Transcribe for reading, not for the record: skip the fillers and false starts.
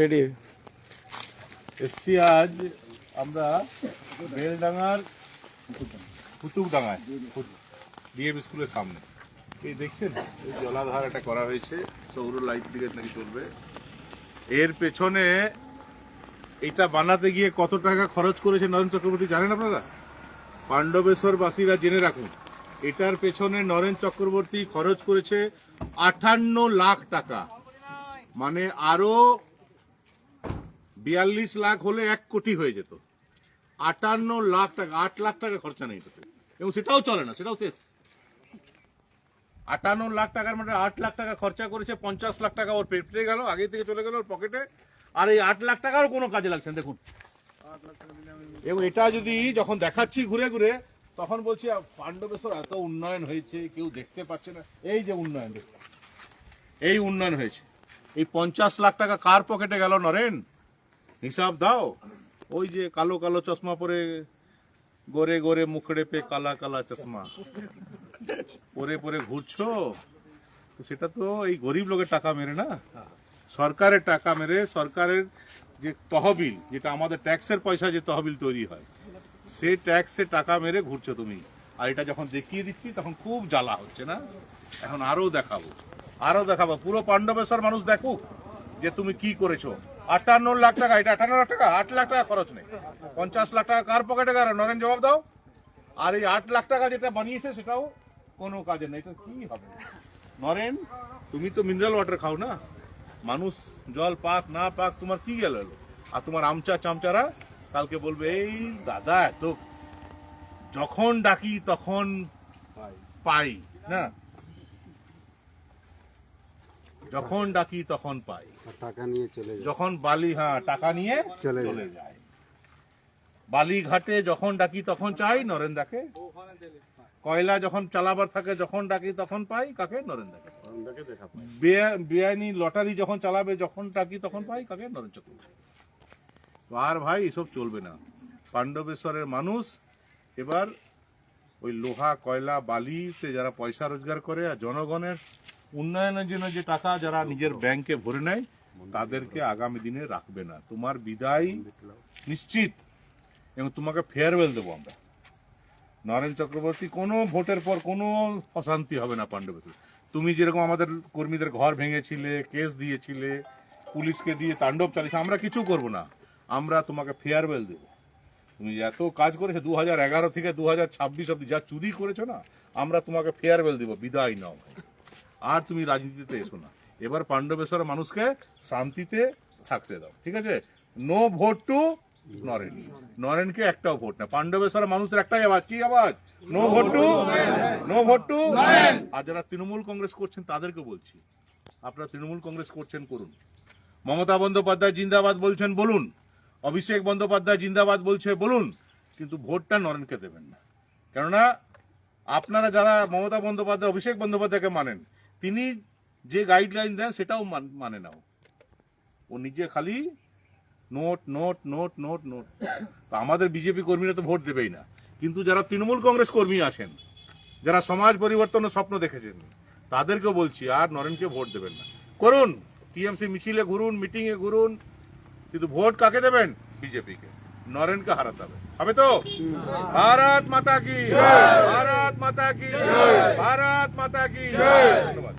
Ready এসছি আজ আমরা বেলডাঙ্গার কুতুবডাঙ্গায় ডিএভি স্কুলের সামনে। এই দেখছেন এই জলাধার একটা করা হয়েছে, সৌর লাইট দিকে নাকি চলবে। এর পেছনে এটা বানাতে গিয়ে কত টাকা খরচ করেছে নরেন চক্রবর্তী জানেন আপনারা? পাণ্ডবেশ্বর বাসীরা জেনে রাখুন, এটার পেছনে নরেন চক্রবর্তী খরচ করেছে 58 লাখ টাকা। মানে আরো 42 লাখ হলে 1 কোটি হয়ে যেত। 58 লাখ টাকা, 8 লাখ টাকা খরচা নেই তাতে, এবং সেটাও চলে না, সেটাও শেষ। 58 লাখ টাকার মানে 8 লাখ টাকা খরচা করেছে, 50 লাখ টাকা ওর পেটে গেল, আগে থেকে চলে গেল ওর পকেটে। আর এই 8 লাখ টাকাও কোনো কাজে লাগছে না, দেখুন। এবং এটা যদি যখন দেখাচ্ছি ঘুরে ঘুরে, তখন বলছি পাণ্ডবেশ্বর এত উন্নয়ন হয়েছে, কেউ দেখতে পাচ্ছে না। এই যে উন্নয়ন, দেখুন এই উন্নয়ন হয়েছে। এই 50 লাখ টাকা কার পকেটে গেল নরেন? হিসাব দাও। ওই যে কালো কালো চশমা পরে, গোরে গোরে মুখড়ে পে কালা কালা চশমা পরে পরে ঘুরছো, তো সেটা তো এই গরিব লোকের টাকা মেরে না, সরকারের টাকা মেরে, সরকারের যে তহবিল, যেটা আমাদের ট্যাক্সের পয়সা যে তহবিল তৈরি হয়, সে ট্যাক্সে টাকা মেরে ঘুরছো তুমি। আর এটা যখন দেখিয়ে দিচ্ছি তখন খুব জ্বালা হচ্ছে না? এখন আরো দেখাবো, আরো দেখাবো। পুরো পাণ্ডবেশ্বর মানুষ দেখুক যে তুমি কি করেছো। 58 লাখ টাকা, এটা 58 লাখ টাকা, 8 লাখ টাকা খরচ নেই। 50 লাখ টাকা কার পকেটে গেল নরেন, জবাব দাও। আর এই 8 লাখ টাকা যেটা বানিয়েছে সেটাও কোনো কাজে নেই। এটা কি হবে নরেন? তুমি তো মিনারেল ওয়াটার খাও না, মানুষ জল পাক না পাক তোমার কি গেল? আর তোমার আমচা চামচারা কালকে বলবে এই দাদা এত যখন ডাকি তখন পাই না, যখন ডাকি তখন পাই, টাকা নিয়ে চলে যায়, যখন বালি, হ্যাঁ টাকা নিয়ে চলে যায়। বালি ঘাটে যখন ডাকি তখন চাই, নরেন দাকে। কয়লা যখন চালাবার থাকে, যখন ডাকি তখন পাই, কাকে? নরেন দাকে। বেআইনি লটারি যখন চালাবে, যখন ডাকি তখন পাই, কাকে? নরেন চক্রবর্তী। আর ভাই এসব চলবে না। পাণ্ডবেশ্বরের মানুষ এবার ওই লোহা কয়লা বালিতে যারা পয়সা রোজগার করে, আর জনগণের উন্নয়নের জন্য যে টাকা যারা নিজের ব্যাংকে ভরে নেয়, তাদেরকে আগামী দিনে রাখবে না। তোমার বিদায় নিশ্চিত, এবং তোমাকে ফেয়ারওয়েল দেবো আমরা। নরেন চক্রবর্তী, কোনো ভোটের পর কোনো অশান্তি হবে না পাণ্ডবেশ্বর। তুমি যেরকম আমাদের কর্মীদের ঘর ভেঙেছিলে, কেস দিয়েছিলে, পুলিশকে দিয়ে তাণ্ডব চালিয়েছে, আমরা কিছু করব না। আমরা তোমাকে ফেয়ারওয়েল দেবো। তুমি এত কাজ করেছো 2011 থেকে 2026 অব্দি, যা চুরি করেছো না, আমরা তোমাকে ফেয়ারওয়েল দেবো, বিদায় নাও। আর তুমি রাজনীতিতে এসো না। এবার পাণ্ডবেশ্বরের মানুষকে শান্তিতে থাকতে দাও, ঠিক আছে? No vote to Naren. নরেনকে একটাও ভোট না। পাণ্ডবেশ্বরের মানুষের একটাই আওয়াজ, কি আওয়াজ? No vote to, no vote to. আর যারা তৃণমূল কংগ্রেস করছেন তাদেরকে বলছি, আপনারা তৃণমূল কংগ্রেস করছেন করুন, মমতা বন্দ্যোপাধ্যায় জিন্দাবাদ বলছেন বলুন, অভিষেক বন্দ্যোপাধ্যায় জিন্দাবাদ বলছে বলুন, কিন্তু ভোটটা নরেনকে দেবেন না। কেননা আপনারা যারা মমতা বন্দ্যোপাধ্যায়, অভিষেক বন্দ্যোপাধ্যায়কে মানেন, তিনি যে গাইডলাইন দেন সেটাও মানে নাও। ও নিজে খালি note note note note note. তো আমাদের বিজেপি কর্মীরা তো ভোট দেবেই না, কিন্তু যারা তৃণমূল কংগ্রেস কর্মী আছেন, যারা সমাজ পরিবর্তনের স্বপ্ন দেখেছেন, তাদেরকেও বলছি আর নরেনকে ভোট দেবেন না। করুন, টিএমসি মিছিলে ঘুরুন, মিটিং এ ঘুরুন, কিন্তু ভোট কাকে দেবেন? বিজেপিকে। নরেনকে হারাতে হবে, হবে তো? ভারত মাতা কি, ভারত মাতা কি, ভারত মাতা কি। ধন্যবাদ।